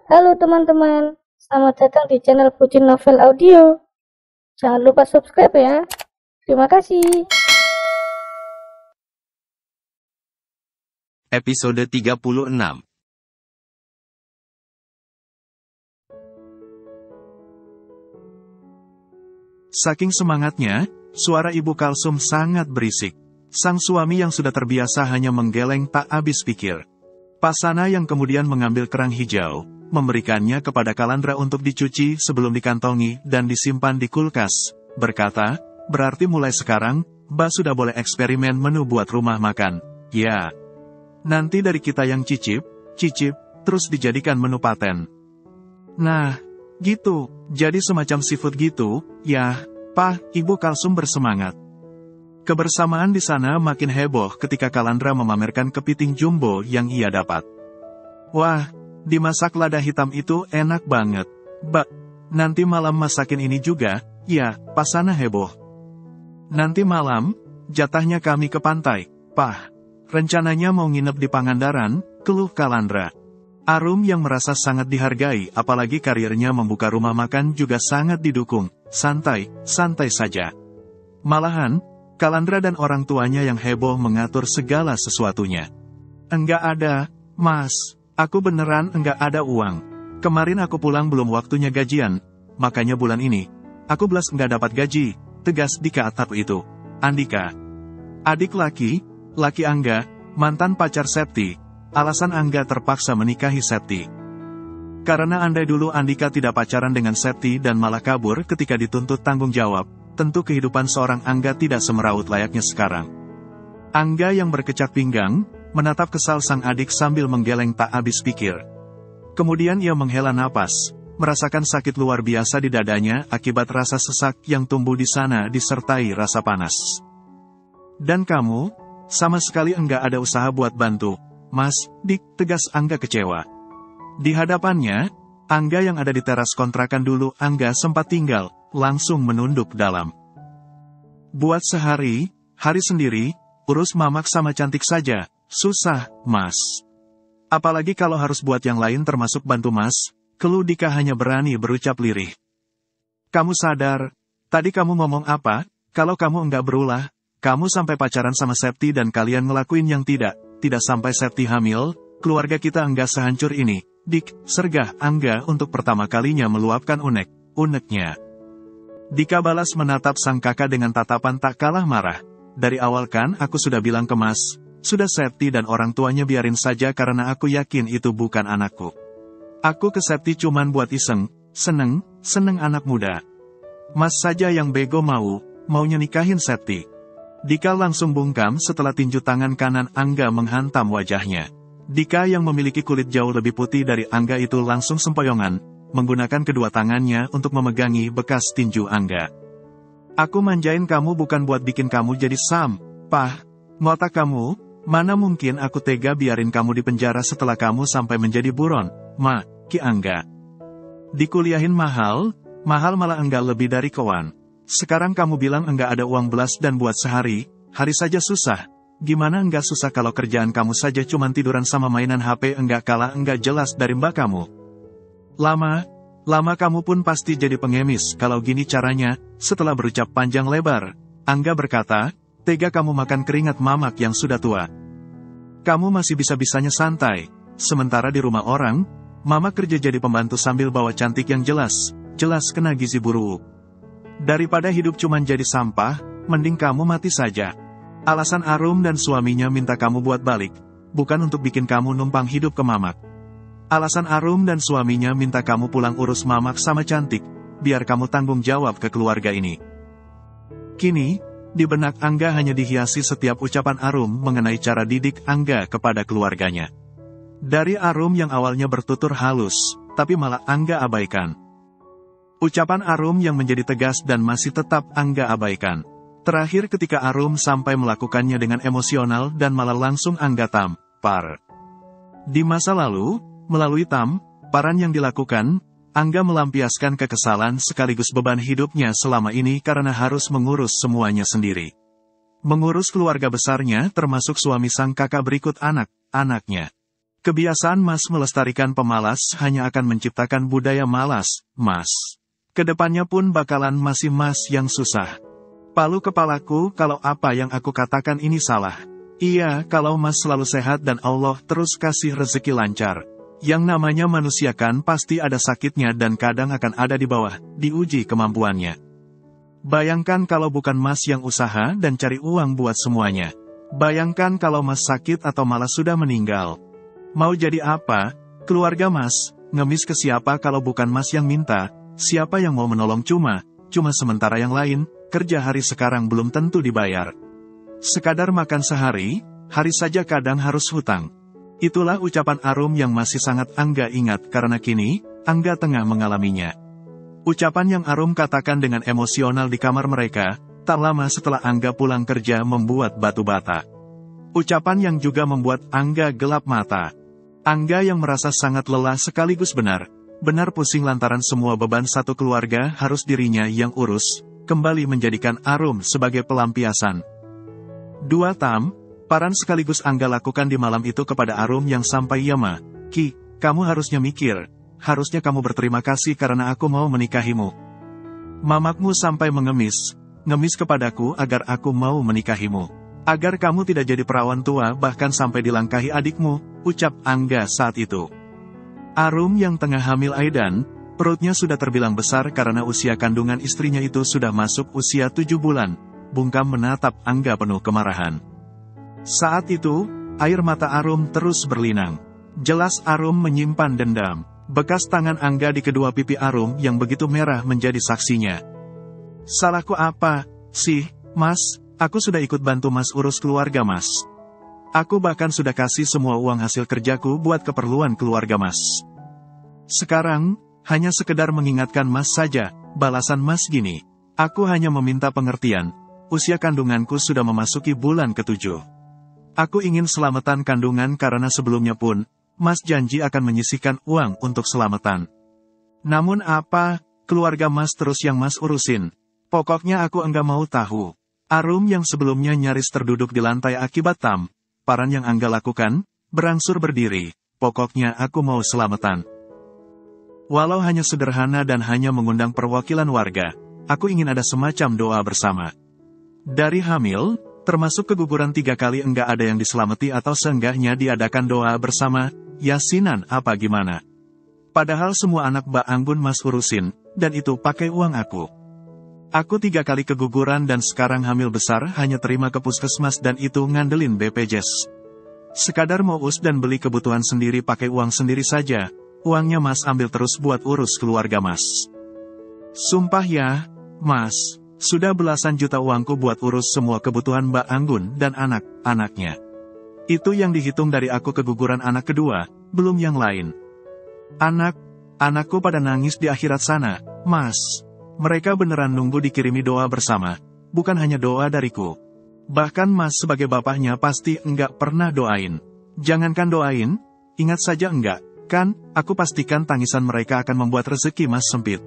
Halo teman-teman, selamat datang di channel Pucin Novel Audio. Jangan lupa subscribe ya. Terima kasih. Episode 36. Saking semangatnya, suara Ibu Kalsum sangat berisik. Sang suami yang sudah terbiasa hanya menggeleng tak habis pikir. Pasana yang kemudian mengambil kerang hijau, memberikannya kepada Kalandra untuk dicuci sebelum dikantongi dan disimpan di kulkas, berkata, berarti mulai sekarang, Mbak sudah boleh eksperimen menu buat rumah makan. Ya. Nanti dari kita yang cicip, terus dijadikan menu paten. Nah, gitu, jadi semacam seafood gitu, ya, Pak, Ibu Kalsum bersemangat. Kebersamaan di sana makin heboh ketika Kalandra memamerkan kepiting jumbo yang ia dapat. Wah, dimasak lada hitam itu enak banget. Mbak, nanti malam masakin ini juga, ya, Pasana heboh. Nanti malam, jatahnya kami ke pantai, Pak. Rencananya mau nginep di Pangandaran, keluh Kalandra. Arum yang merasa sangat dihargai apalagi karirnya membuka rumah makan juga sangat didukung, santai saja. Malahan, Kalandra dan orang tuanya yang heboh mengatur segala sesuatunya. Enggak ada, Mas, aku beneran enggak ada uang. Kemarin aku pulang belum waktunya gajian, makanya bulan ini, aku belas enggak dapat gaji, tegas Dika atap itu. Andika. Adik laki Angga, mantan pacar Septi. Alasan Angga terpaksa menikahi Septi. Karena andai dulu Andika tidak pacaran dengan Septi dan malah kabur ketika dituntut tanggung jawab, tentu kehidupan seorang Angga tidak semeraut layaknya sekarang. Angga yang berkecak pinggang, menatap kesal sang adik sambil menggeleng tak habis pikir. Kemudian ia menghela napas, merasakan sakit luar biasa di dadanya akibat rasa sesak yang tumbuh di sana disertai rasa panas. Dan kamu, sama sekali enggak ada usaha buat bantu, Mas, Dik, tegas Angga kecewa. Di hadapannya, Angga yang ada di teras kontrakan dulu Angga sempat tinggal, langsung menunduk dalam. Buat sehari, hari sendiri, urus mamak sama cantik saja, susah, Mas. Apalagi kalau harus buat yang lain termasuk bantu Mas, keluh Dika hanya berani berucap lirih. Kamu sadar, tadi kamu ngomong apa, kalau kamu enggak berulah, kamu sampai pacaran sama Septi dan kalian ngelakuin yang tidak sampai Septi hamil, keluarga kita enggak sehancur ini, Dik, sergah Angga untuk pertama kalinya meluapkan uneknya. Dika balas menatap sang kakak dengan tatapan tak kalah marah. Dari awal kan aku sudah bilang ke Mas, sudah Septi dan orang tuanya biarin saja karena aku yakin itu bukan anakku. Aku ke Septi cuman buat iseng, seneng anak muda. Mas saja yang bego maunya nikahin Septi. Dika langsung bungkam setelah tinju tangan kanan Angga menghantam wajahnya. Dika yang memiliki kulit jauh lebih putih dari Angga itu langsung sempoyongan, menggunakan kedua tangannya untuk memegangi bekas tinju Angga. Aku manjain kamu bukan buat bikin kamu jadi sampah. Ngotak kamu, mana mungkin aku tega biarin kamu di penjara setelah kamu sampai menjadi buron, Ki Angga. Dikuliahin mahal malah enggak lebih dari kawan. Sekarang kamu bilang enggak ada uang belas dan buat sehari, hari saja susah. Gimana enggak susah kalau kerjaan kamu saja cuman tiduran sama mainan HP enggak jelas dari mbak kamu. Lama kamu pun pasti jadi pengemis kalau gini caranya. Setelah berucap panjang lebar, Angga berkata, tega kamu makan keringat mamak yang sudah tua. Kamu masih bisa-bisanya santai, sementara di rumah orang, mama kerja jadi pembantu sambil bawa cantik yang jelas kena gizi buruk. Daripada hidup cuman jadi sampah, mending kamu mati saja. Alasan Arum dan suaminya minta kamu buat balik, bukan untuk bikin kamu numpang hidup ke mamak. Alasan Arum dan suaminya minta kamu pulang urus mamak sama cantik, biar kamu tanggung jawab ke keluarga ini. Kini, di benak Angga hanya dihiasi setiap ucapan Arum mengenai cara didik Angga kepada keluarganya. Dari Arum yang awalnya bertutur halus, tapi malah Angga abaikan. Ucapan Arum yang menjadi tegas dan masih tetap Angga abaikan. Terakhir ketika Arum sampai melakukannya dengan emosional dan malah langsung Angga tampar. Di masa lalu, melalui tamparan yang dilakukan, Angga melampiaskan kekesalan sekaligus beban hidupnya selama ini karena harus mengurus semuanya sendiri. Mengurus keluarga besarnya termasuk suami sang kakak berikut anak-anaknya. Kebiasaan Mas melestarikan pemalas hanya akan menciptakan budaya malas, Mas. Kedepannya pun bakalan masih Mas yang susah. Palu kepalaku kalau apa yang aku katakan ini salah. Iya, kalau Mas selalu sehat dan Allah terus kasih rezeki lancar. Yang namanya manusia kan pasti ada sakitnya dan kadang akan ada di bawah, diuji kemampuannya. Bayangkan kalau bukan Mas yang usaha dan cari uang buat semuanya. Bayangkan kalau Mas sakit atau malah sudah meninggal. Mau jadi apa? Keluarga Mas, ngemis ke siapa kalau bukan Mas yang minta? Siapa yang mau menolong cuma sementara yang lain, kerja hari sekarang belum tentu dibayar. Sekadar makan sehari, hari saja kadang harus hutang. Itulah ucapan Arum yang masih sangat Angga ingat karena kini, Angga tengah mengalaminya. Ucapan yang Arum katakan dengan emosional di kamar mereka, tak lama setelah Angga pulang kerja membuat batu bata. Ucapan yang juga membuat Angga gelap mata. Angga yang merasa sangat lelah sekaligus benar pusing lantaran semua beban satu keluarga harus dirinya yang urus, kembali menjadikan Arum sebagai pelampiasan. 2 tamparan sekaligus Angga lakukan di malam itu kepada Arum yang sampai yama, Ki, kamu harusnya mikir, harusnya kamu berterima kasih karena aku mau menikahimu. Mamakmu sampai ngemis kepadaku agar aku mau menikahimu. Agar kamu tidak jadi perawan tua bahkan sampai dilangkahi adikmu, ucap Angga saat itu. Arum yang tengah hamil Aidan, perutnya sudah terbilang besar karena usia kandungan istrinya itu sudah masuk usia 7 bulan. Bungkam menatap Angga penuh kemarahan. Saat itu, air mata Arum terus berlinang. Jelas Arum menyimpan dendam. Bekas tangan Angga di kedua pipi Arum yang begitu merah menjadi saksinya. Salahku apa sih, Mas? Aku sudah ikut bantu Mas urus keluarga Mas. Aku bahkan sudah kasih semua uang hasil kerjaku buat keperluan keluarga Mas. Sekarang, hanya sekedar mengingatkan Mas saja, balasan Mas gini. Aku hanya meminta pengertian, usia kandunganku sudah memasuki bulan ke-7. Aku ingin selamatan kandungan karena sebelumnya pun, Mas janji akan menyisihkan uang untuk selamatan. Namun apa, keluarga Mas terus yang Mas urusin. Pokoknya aku enggak mau tahu. Arum yang sebelumnya nyaris terduduk di lantai akibat tamparan yang Angga lakukan, berangsur berdiri, pokoknya aku mau selamatan. Walau hanya sederhana dan hanya mengundang perwakilan warga, aku ingin ada semacam doa bersama. Dari hamil, termasuk keguguran 3 kali enggak ada yang diselamati atau seenggaknya diadakan doa bersama, yasinan apa gimana. Padahal semua anak Mbak Anggun Mas urusin, dan itu pakai uang aku. Aku 3 kali keguguran dan sekarang hamil besar hanya terima ke puskesmas dan itu ngandelin BPJS. Sekadar mau us dan beli kebutuhan sendiri pakai uang sendiri saja, uangnya Mas ambil terus buat urus keluarga Mas. Sumpah ya, Mas, sudah belasan juta uangku buat urus semua kebutuhan Mbak Anggun dan anak-anaknya. Itu yang dihitung dari aku keguguran anak kedua, belum yang lain. Anakku pada nangis di akhirat sana, Mas. Mereka beneran nunggu dikirimi doa bersama, bukan hanya doa dariku. Bahkan Mas sebagai bapaknya pasti enggak pernah doain. Jangankan doain, ingat saja enggak, kan, aku pastikan tangisan mereka akan membuat rezeki Mas sempit.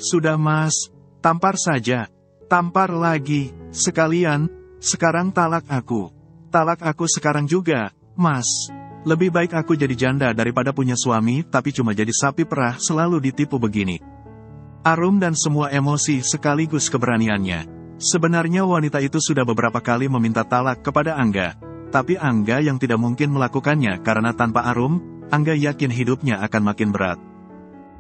Sudah Mas, tampar saja, tampar lagi, sekalian, sekarang talak aku sekarang juga, Mas. Lebih baik aku jadi janda daripada punya suami tapi cuma jadi sapi perah selalu ditipu begini. Arum dan semua emosi sekaligus keberaniannya. Sebenarnya wanita itu sudah beberapa kali meminta talak kepada Angga. Tapi Angga yang tidak mungkin melakukannya karena tanpa Arum, Angga yakin hidupnya akan makin berat.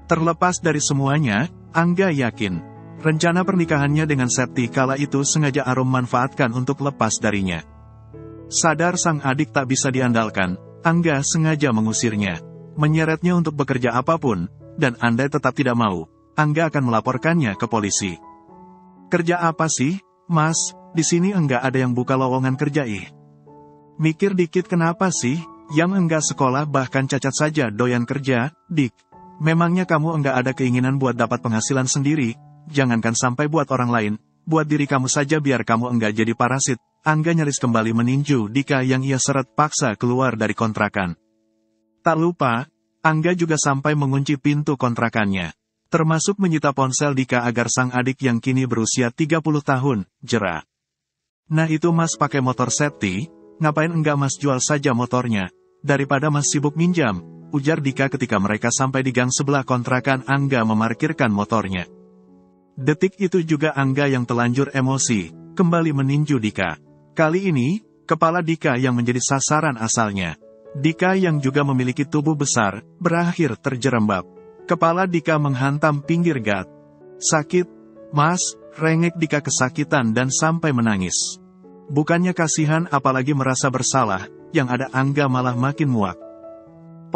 Terlepas dari semuanya, Angga yakin, rencana pernikahannya dengan Septi kala itu sengaja Arum manfaatkan untuk lepas darinya. Sadar sang adik tak bisa diandalkan, Angga sengaja mengusirnya, menyeretnya untuk bekerja apapun, dan andai tetap tidak mau, Angga akan melaporkannya ke polisi. Kerja apa sih, Mas? Di sini enggak ada yang buka lowongan kerja Mikir dikit kenapa sih, yang enggak sekolah bahkan cacat saja doyan kerja, Dik. Memangnya kamu enggak ada keinginan buat dapat penghasilan sendiri, jangankan sampai buat orang lain, buat diri kamu saja biar kamu enggak jadi parasit. Angga nyaris kembali meninju Dika yang ia seret paksa keluar dari kontrakan. Tak lupa, Angga juga sampai mengunci pintu kontrakannya. Termasuk menyita ponsel Dika agar sang adik yang kini berusia 30 tahun, jera. Nah itu Mas pakai motor Septi, ngapain enggak Mas jual saja motornya? daripada Mas sibuk minjam, ujar Dika ketika mereka sampai di gang sebelah kontrakan Angga memarkirkan motornya. Detik itu juga Angga yang telanjur emosi, kembali meninju Dika. Kali ini, kepala Dika yang menjadi sasaran asalnya. Dika yang juga memiliki tubuh besar, berakhir terjerembab. Kepala Dika menghantam pinggir gat. Sakit, Mas, rengek Dika kesakitan dan sampai menangis. Bukannya kasihan apalagi merasa bersalah, yang ada Angga malah makin muak.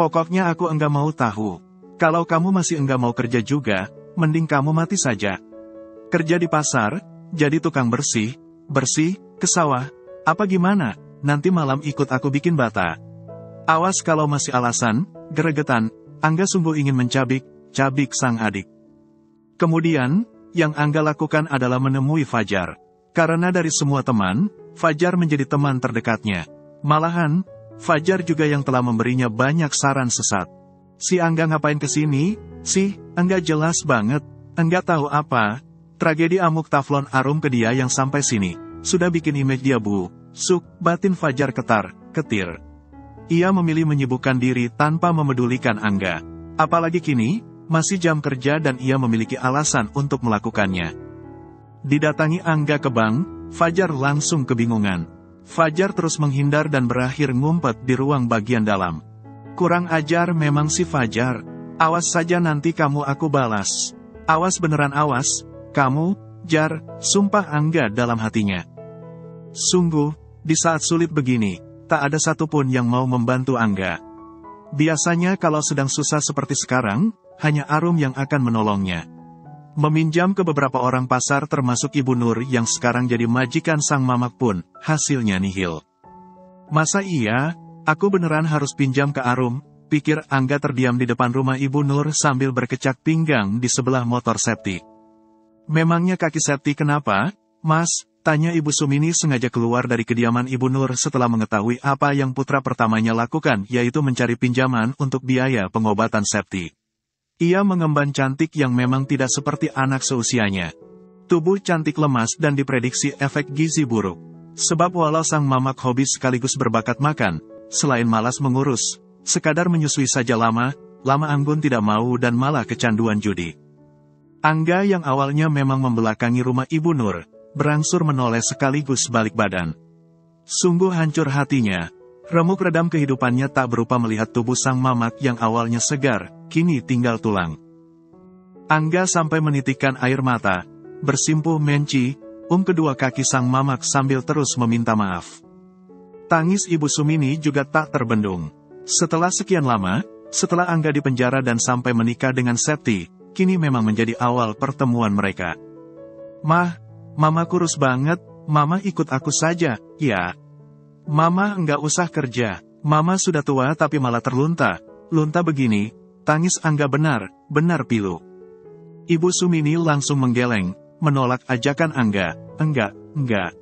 Pokoknya aku enggak mau tahu. Kalau kamu masih enggak mau kerja juga, mending kamu mati saja. Kerja di pasar, jadi tukang bersih, ke sawah, apa gimana, nanti malam ikut aku bikin bata. Awas kalau masih alasan, geregetan, Angga sungguh ingin mencabik sang adik. Kemudian, yang Angga lakukan adalah menemui Fajar. Karena dari semua teman, Fajar menjadi teman terdekatnya. Malahan, Fajar juga yang telah memberinya banyak saran sesat. Si Angga ngapain kesini? Sih, enggak jelas banget, enggak tahu apa. Tragedi amuk taflon Arum ke dia yang sampai sini. Sudah bikin image dia busuk, batin Fajar ketir. Ia memilih menyibukkan diri tanpa memedulikan Angga. Apalagi kini, masih jam kerja dan ia memiliki alasan untuk melakukannya. Didatangi Angga ke bank, Fajar langsung kebingungan. Fajar terus menghindar dan berakhir ngumpet di ruang bagian dalam. Kurang ajar memang si Fajar. Awas saja nanti kamu aku balas. Awas beneran awas, kamu, Jar, sumpah Angga dalam hatinya. Sungguh, di saat sulit begini, tak ada satupun yang mau membantu Angga. Biasanya kalau sedang susah seperti sekarang, hanya Arum yang akan menolongnya. Meminjam ke beberapa orang pasar termasuk Ibu Nur yang sekarang jadi majikan sang mamak pun, hasilnya nihil. Masa iya, aku beneran harus pinjam ke Arum, pikir Angga terdiam di depan rumah Ibu Nur sambil berkecak pinggang di sebelah motor Septi. Memangnya kaki Septi kenapa, Mas? Tanya Ibu Sumini sengaja keluar dari kediaman Ibu Nur setelah mengetahui apa yang putra pertamanya lakukan, yaitu mencari pinjaman untuk biaya pengobatan Septi. Ia mengemban cantik yang memang tidak seperti anak seusianya. Tubuh cantik lemas dan diprediksi efek gizi buruk. Sebab walau sang mamak hobi sekaligus berbakat makan, selain malas mengurus, sekadar menyusui saja lama Anggun tidak mau dan malah kecanduan judi. Angga yang awalnya memang membelakangi rumah Ibu Nur, berangsur menoleh sekaligus balik badan. Sungguh hancur hatinya. Remuk redam kehidupannya tak berupa melihat tubuh sang mamak yang awalnya segar, kini tinggal tulang. Angga sampai menitikkan air mata, bersimpuh menci, kedua kaki sang mamak sambil terus meminta maaf. Tangis Ibu Sumini juga tak terbendung. Setelah sekian lama, setelah Angga dipenjara dan sampai menikah dengan Septi, kini memang menjadi awal pertemuan mereka. Mama kurus banget, Mama ikut aku saja, ya. Mama enggak usah kerja, Mama sudah tua tapi malah terlunta begini, tangis Angga benar pilu. Ibu Sumini langsung menggeleng, menolak ajakan Angga, enggak.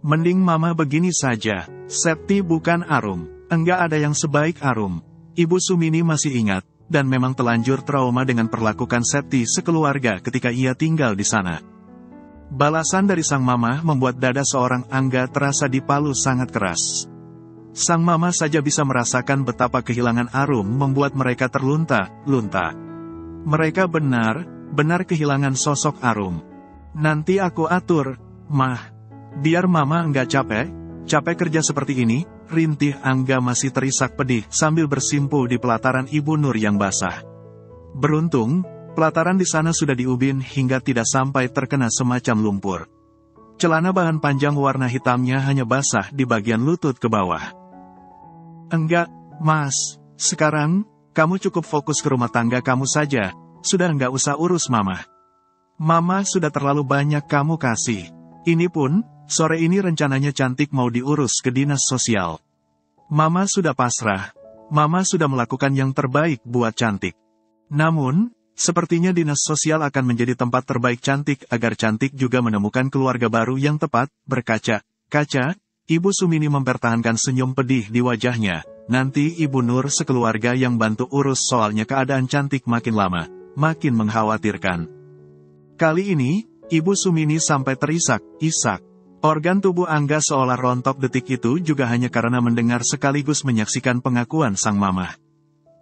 Mending Mama begini saja, Septi bukan Arum, enggak ada yang sebaik Arum. Ibu Sumini masih ingat, dan memang telanjur trauma dengan perlakuan Septi sekeluarga ketika ia tinggal di sana. Balasan dari sang mama membuat dada seorang Angga terasa dipalu sangat keras. Sang mama saja bisa merasakan betapa kehilangan Arum membuat mereka terlunta-lunta. Mereka benar kehilangan sosok Arum. Nanti aku atur, Mah. Biar Mama enggak capek kerja seperti ini, rintih Angga masih terisak pedih sambil bersimpuh di pelataran Ibu Nur yang basah. Beruntung, pelataran di sana sudah diubin hingga tidak sampai terkena semacam lumpur. Celana bahan panjang warna hitamnya hanya basah di bagian lutut ke bawah. Enggak, Mas. Sekarang, kamu cukup fokus ke rumah tangga kamu saja. Sudah enggak usah urus Mama. Mama sudah terlalu banyak kamu kasih. Ini pun, sore ini rencananya Cantik mau diurus ke dinas sosial. Mama sudah pasrah. Mama sudah melakukan yang terbaik buat Cantik. Namun, sepertinya dinas sosial akan menjadi tempat terbaik Cantik agar Cantik juga menemukan keluarga baru yang tepat. Berkaca-kaca, Ibu Sumini mempertahankan senyum pedih di wajahnya. Nanti Ibu Nur sekeluarga yang bantu urus soalnya keadaan Cantik makin lama, makin mengkhawatirkan. Kali ini, Ibu Sumini sampai terisak-isak. Organ tubuh Angga seolah rontok detik itu juga hanya karena mendengar sekaligus menyaksikan pengakuan sang mamah.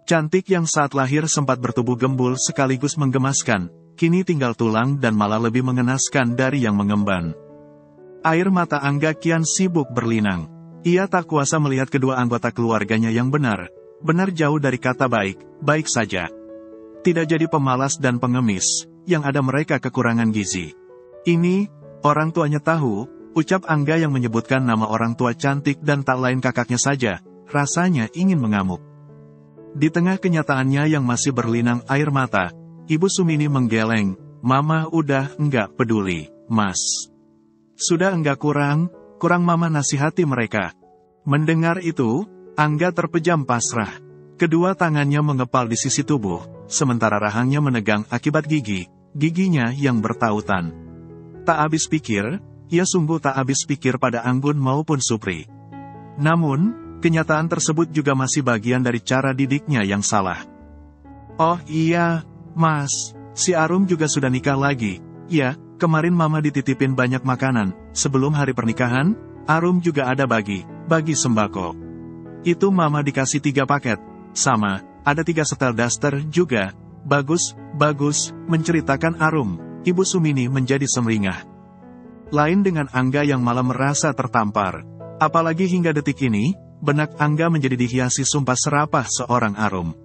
Cantik yang saat lahir sempat bertubuh gembul sekaligus menggemaskan, kini tinggal tulang dan malah lebih mengenaskan dari yang mengemban. Air mata Angga kian sibuk berlinang. Ia tak kuasa melihat kedua anggota keluarganya yang benar jauh dari kata baik saja. Tidak jadi pemalas dan pengemis, yang ada mereka kekurangan gizi. Ini, orang tuanya tahu, ucap Angga yang menyebutkan nama orang tua cantik dan tak lain kakaknya saja, rasanya ingin mengamuk. Di tengah kenyataannya yang masih berlinang air mata, Ibu Sumini menggeleng, "Mama udah enggak peduli, Mas. Sudah enggak kurang Mama nasihati mereka." Mendengar itu, Angga terpejam pasrah. Kedua tangannya mengepal di sisi tubuh, sementara rahangnya menegang akibat giginya yang bertautan. Tak habis pikir, ia sungguh tak habis pikir pada Anggun maupun Supri. Namun, kenyataan tersebut juga masih bagian dari cara didiknya yang salah. "Oh iya, Mas, si Arum juga sudah nikah lagi. Ya, kemarin Mama dititipin banyak makanan, sebelum hari pernikahan, Arum juga ada bagi sembako. Itu Mama dikasih 3 paket. Sama, ada 3 setel daster juga. Bagus, menceritakan Arum." Ibu Sumini menjadi sumringah. Lain dengan Angga yang malah merasa tertampar. Apalagi hingga detik ini, benak Angga menjadi dihiasi sumpah serapah seorang Arum.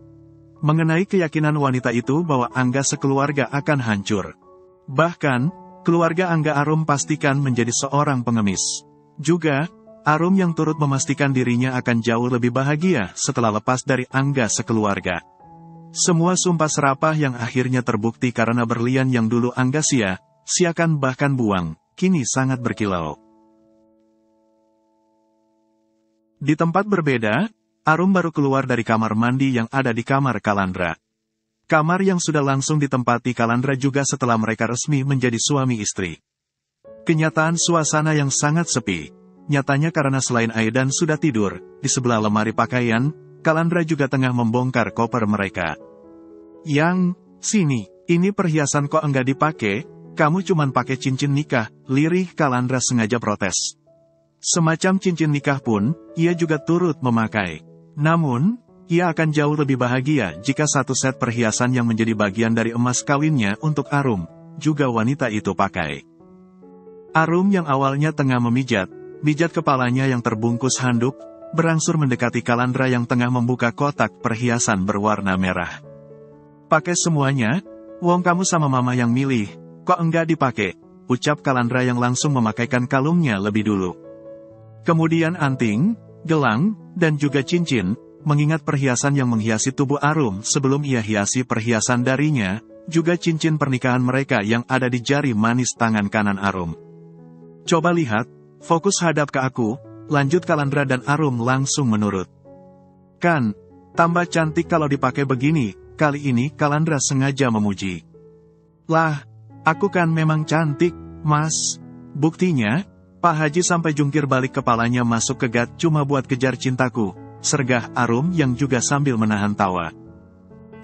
Mengenai keyakinan wanita itu bahwa Angga sekeluarga akan hancur. Bahkan, keluarga Angga Arum pastikan menjadi seorang pengemis. Juga, Arum yang turut memastikan dirinya akan jauh lebih bahagia setelah lepas dari Angga sekeluarga. Semua sumpah serapah yang akhirnya terbukti karena berlian yang dulu Angga sia-siakan bahkan buang, kini sangat berkilau. Di tempat berbeda, Arum baru keluar dari kamar mandi yang ada di kamar Kalandra. Kamar yang sudah langsung ditempati Kalandra juga setelah mereka resmi menjadi suami istri. Kenyataan suasana yang sangat sepi. Nyatanya karena selain Aidan sudah tidur, di sebelah lemari pakaian, Kalandra juga tengah membongkar koper mereka. "Yang, sini, ini perhiasan kok enggak dipakai, kamu cuman pakai cincin nikah," lirih Kalandra sengaja protes. Semacam cincin nikah pun, ia juga turut memakai. Namun, ia akan jauh lebih bahagia jika satu set perhiasan yang menjadi bagian dari emas kawinnya untuk Arum, juga wanita itu pakai. Arum yang awalnya tengah memijat kepalanya yang terbungkus handuk, berangsur mendekati Kalandra yang tengah membuka kotak perhiasan berwarna merah. "Pakai semuanya, wong kamu sama Mama yang milih, kok enggak dipakai?" ucap Kalandra yang langsung memakaikan kalungnya lebih dulu. Kemudian anting, gelang, dan juga cincin, mengingat perhiasan yang menghiasi tubuh Arum sebelum ia hiasi perhiasan darinya, juga cincin pernikahan mereka yang ada di jari manis tangan kanan Arum. "Coba lihat, fokus hadap ke aku," lanjut Kalandra dan Arum langsung menurut. "Kan, tambah cantik kalau dipakai begini," kali ini Kalandra sengaja memuji. "Lah, aku kan memang cantik, Mas. Buktinya, Pak Haji sampai jungkir balik kepalanya masuk ke gat cuma buat kejar cintaku," sergah Arum yang juga sambil menahan tawa.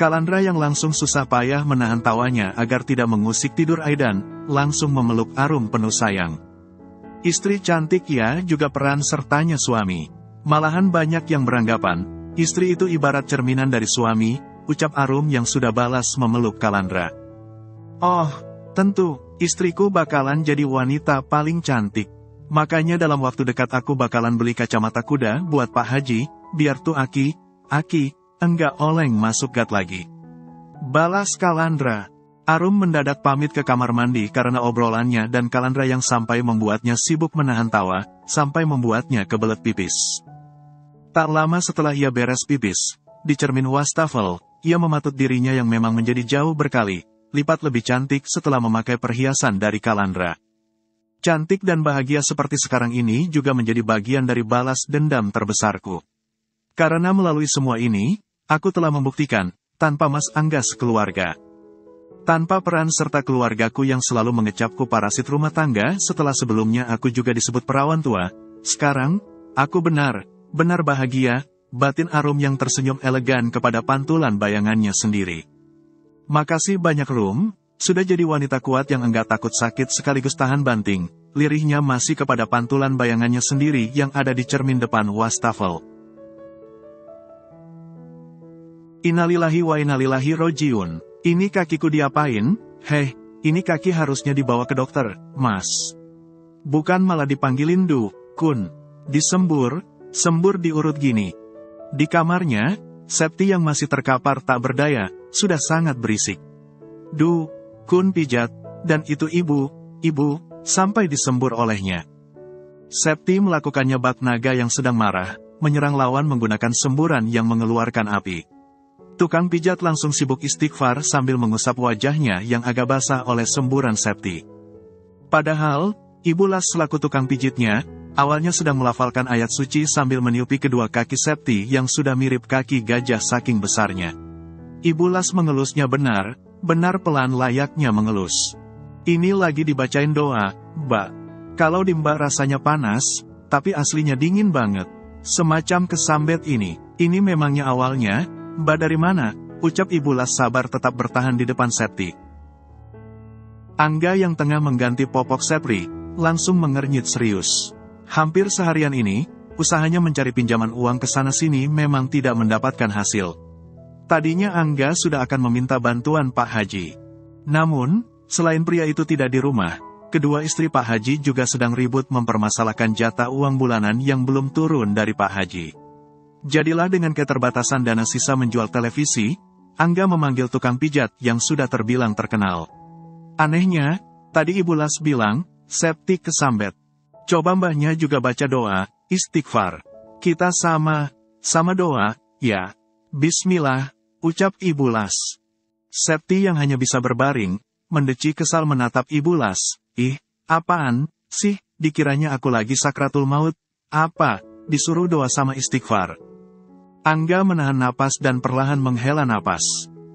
Kalandra yang langsung susah payah menahan tawanya agar tidak mengusik tidur Aidan, langsung memeluk Arum penuh sayang. "Istri cantik ya juga peran sertanya suami. Malahan banyak yang beranggapan, istri itu ibarat cerminan dari suami," ucap Arum yang sudah balas memeluk Kalandra. "Oh, tentu, istriku bakalan jadi wanita paling cantik. Makanya dalam waktu dekat aku bakalan beli kacamata kuda buat Pak Haji, biar tuh Aki enggak oleng masuk gat lagi," balas Kalandra. Arum mendadak pamit ke kamar mandi karena obrolannya dan Kalandra yang sampai membuatnya sibuk menahan tawa, sampai membuatnya kebelet pipis. Tak lama setelah ia beres pipis, di cermin wastafel, ia mematut dirinya yang memang menjadi jauh berkali lipat lebih cantik setelah memakai perhiasan dari Kalandra. Cantik dan bahagia seperti sekarang ini juga menjadi bagian dari balas dendam terbesarku. Karena melalui semua ini, aku telah membuktikan, tanpa Mas Angga sekeluarga. Tanpa peran serta keluargaku yang selalu mengecapku parasit rumah tangga setelah sebelumnya aku juga disebut perawan tua, sekarang, aku benar bahagia, batin Arum yang tersenyum elegan kepada pantulan bayangannya sendiri. "Makasih banyak Rum, sudah jadi wanita kuat yang enggak takut sakit sekaligus tahan banting," lirihnya masih kepada pantulan bayangannya sendiri yang ada di cermin depan wastafel. Innalillahi wa innalillahi rojiun. Ini kakiku diapain? Heh, ini kaki harusnya dibawa ke dokter, Mas. Bukan malah dipanggilin Kun. Disembur, sembur diurut gini. Di kamarnya, Septi yang masih terkapar tak berdaya, sudah sangat berisik. Kun pijat, dan itu ibu, sampai disembur olehnya. Septi melakukannya bak naga yang sedang marah, menyerang lawan menggunakan semburan yang mengeluarkan api. Tukang pijat langsung sibuk istighfar sambil mengusap wajahnya yang agak basah oleh semburan Septi. Padahal, Ibu Las selaku tukang pijitnya, awalnya sedang melafalkan ayat suci sambil meniupi kedua kaki Septi yang sudah mirip kaki gajah saking besarnya. Ibu Las mengelusnya benar pelan layaknya mengelus. Ini lagi dibacain doa, Mbak. Kalau di Mbak rasanya panas, tapi aslinya dingin banget. Semacam kesambet ini memangnya awalnya, Mbak dari mana? Ucap Ibu Las sabar tetap bertahan di depan Septi. Angga yang tengah mengganti popok Sepri, langsung mengernyit serius. Hampir seharian ini, usahanya mencari pinjaman uang ke sana-sini memang tidak mendapatkan hasil. Tadinya Angga sudah akan meminta bantuan Pak Haji. Namun, selain pria itu tidak di rumah, kedua istri Pak Haji juga sedang ribut mempermasalahkan jatah uang bulanan yang belum turun dari Pak Haji. Jadilah dengan keterbatasan dana sisa menjual televisi, Angga memanggil tukang pijat yang sudah terbilang terkenal. Anehnya, tadi Ibu Las bilang, Septi kesambet. Coba mbahnya juga baca doa, istighfar. Kita sama doa, ya. Bismillah, ucap Ibu Las. Septi yang hanya bisa berbaring, mendeci kesal menatap Ibu Las. Ih, apaan sih, dikiranya aku lagi sakratul maut? Apa, disuruh doa sama istighfar? Angga menahan napas dan perlahan menghela napas.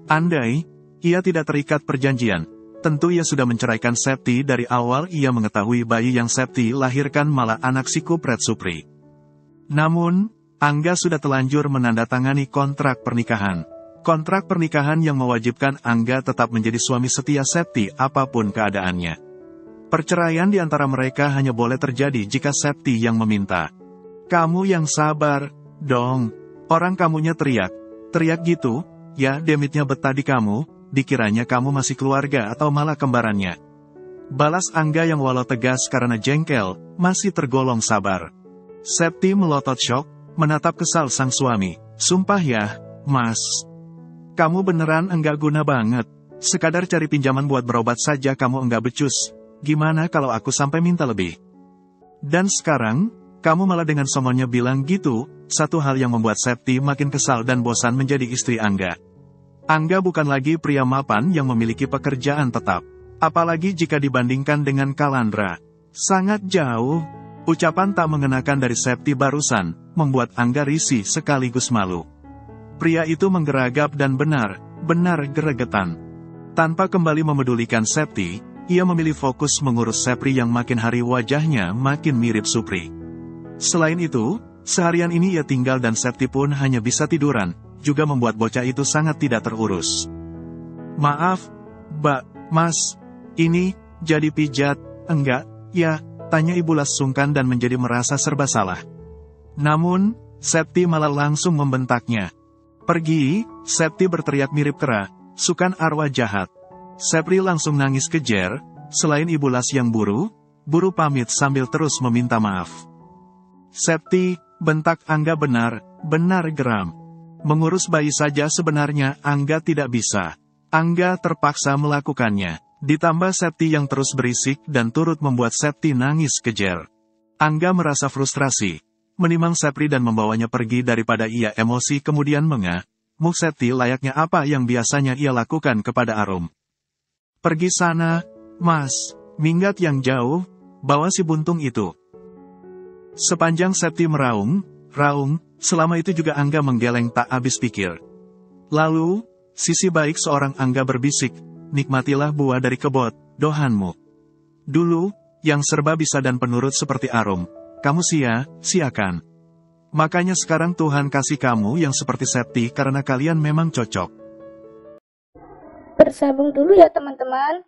Andai ia tidak terikat perjanjian, tentu ia sudah menceraikan Septi dari awal. Ia mengetahui bayi yang Septi lahirkan malah anak si kupret Supri. Namun, Angga sudah telanjur menandatangani kontrak pernikahan. Kontrak pernikahan yang mewajibkan Angga tetap menjadi suami setia Septi apapun keadaannya. Perceraian di antara mereka hanya boleh terjadi jika Septi yang meminta. Kamu yang sabar, dong. Orang kamunya teriak gitu, ya demitnya betah di kamu, dikiranya kamu masih keluarga atau malah kembarannya. Balas Angga yang walau tegas karena jengkel, masih tergolong sabar. Septi melotot syok, menatap kesal sang suami. Sumpah ya, Mas. Kamu beneran enggak guna banget. Sekadar cari pinjaman buat berobat saja kamu enggak becus. Gimana kalau aku sampai minta lebih? Dan sekarang, kamu malah dengan sombongnya bilang gitu, satu hal yang membuat Septi makin kesal dan bosan menjadi istri Angga. Angga bukan lagi pria mapan yang memiliki pekerjaan tetap. Apalagi jika dibandingkan dengan Kalandra. Sangat jauh. Ucapan tak mengenakan dari Septi barusan, membuat Angga risih sekaligus malu. Pria itu menggeragap dan benar geregetan. Tanpa kembali memedulikan Septi, ia memilih fokus mengurus Sepri yang makin hari wajahnya makin mirip Supri. Selain itu, seharian ini ia tinggal dan Septi pun hanya bisa tiduran, juga membuat bocah itu sangat tidak terurus. Maaf, Mbak, Mas, ini, jadi pijat, enggak, ya, tanya Ibu Las sungkan dan menjadi merasa serba salah. Namun, Septi malah langsung membentaknya. Pergi, Septi berteriak mirip kera, sukan arwah jahat. Sepri langsung nangis kejer, selain Ibu Las yang buru pamit sambil terus meminta maaf. Septi, bentak Angga benar geram. Mengurus bayi saja sebenarnya Angga tidak bisa. Angga terpaksa melakukannya. Ditambah Septi yang terus berisik dan turut membuat Septi nangis kejer. Angga merasa frustrasi, menimang Sepri dan membawanya pergi daripada ia emosi kemudian mengamuk Septi layaknya apa yang biasanya ia lakukan kepada Arum. Pergi sana, Mas, minggat yang jauh, bawa si buntung itu. Sepanjang Septi meraung, selama itu juga Angga menggeleng tak habis pikir. Lalu, sisi baik seorang Angga berbisik, nikmatilah buah dari kebot, dohanmu. Dulu, yang serba bisa dan penurut seperti Arum, kamu sia-siakan. Makanya sekarang Tuhan kasih kamu yang seperti Septi karena kalian memang cocok. Bersambung dulu ya teman-teman.